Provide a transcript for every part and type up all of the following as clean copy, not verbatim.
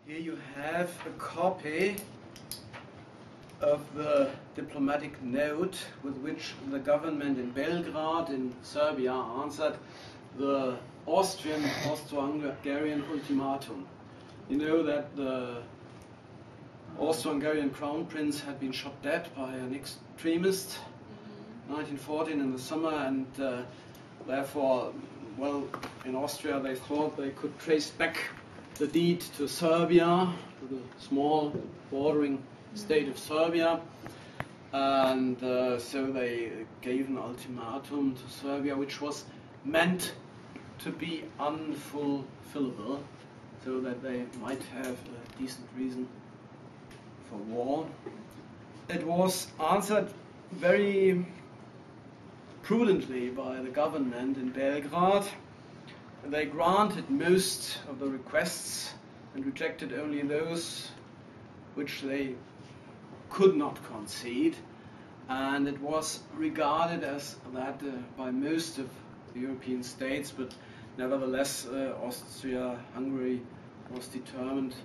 Here you have a copy of the diplomatic note with which the government in Belgrade in Serbia answered the Austro-Hungarian ultimatum. You know that the Austro-Hungarian crown prince had been shot dead by an extremist 1914 in the summer, and therefore, well, in Austria they thought they could trace back the deed to Serbia, to the small bordering state of Serbia, and so they gave an ultimatum to Serbia which was meant to be unfulfillable, so that they might have a decent reason for war. It was answered very prudently by the government in Belgrade. They granted most of the requests and rejected only those which they could not concede, and it was regarded as that by most of the European states, but nevertheless Austria-Hungary was determined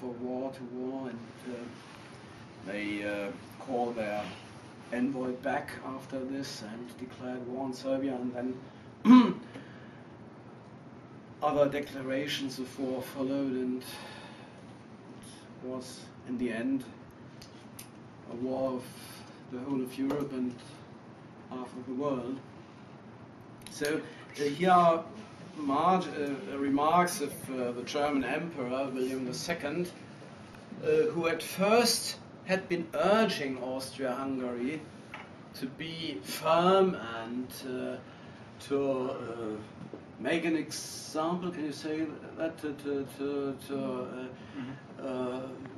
for war, and they called their envoy back after this and declared war on Serbia, and then other declarations of war followed, and it was in the end a war of the whole of Europe and half of the world. So here are remarks of the German Emperor William II, who at first had been urging Austria-Hungary to be firm and to make an example. Can you say that?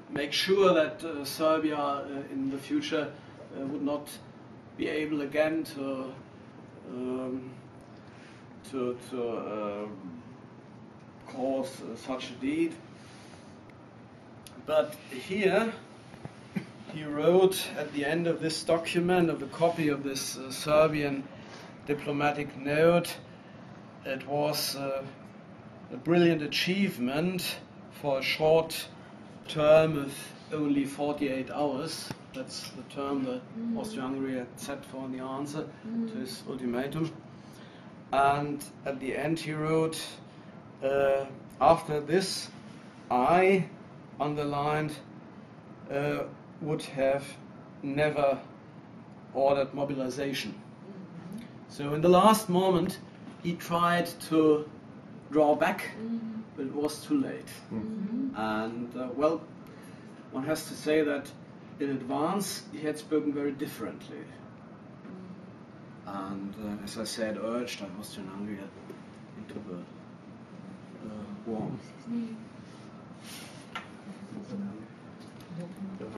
Make sure that Serbia in the future would not be able again to cause such a deed. But here he wrote at the end of this document, of the copy of this Serbian diplomatic note, it was a brilliant achievement for a short term of only 48 hours. That's the term that Austria-Hungary had set for the answer to his ultimatum. And at the end he wrote, after this, I, underlined, would have never ordered mobilization. So in the last moment he tried to draw back, but it was too late. And well, one has to say that in advance he had spoken very differently. And as I said, urged Austria-Hungary into the war.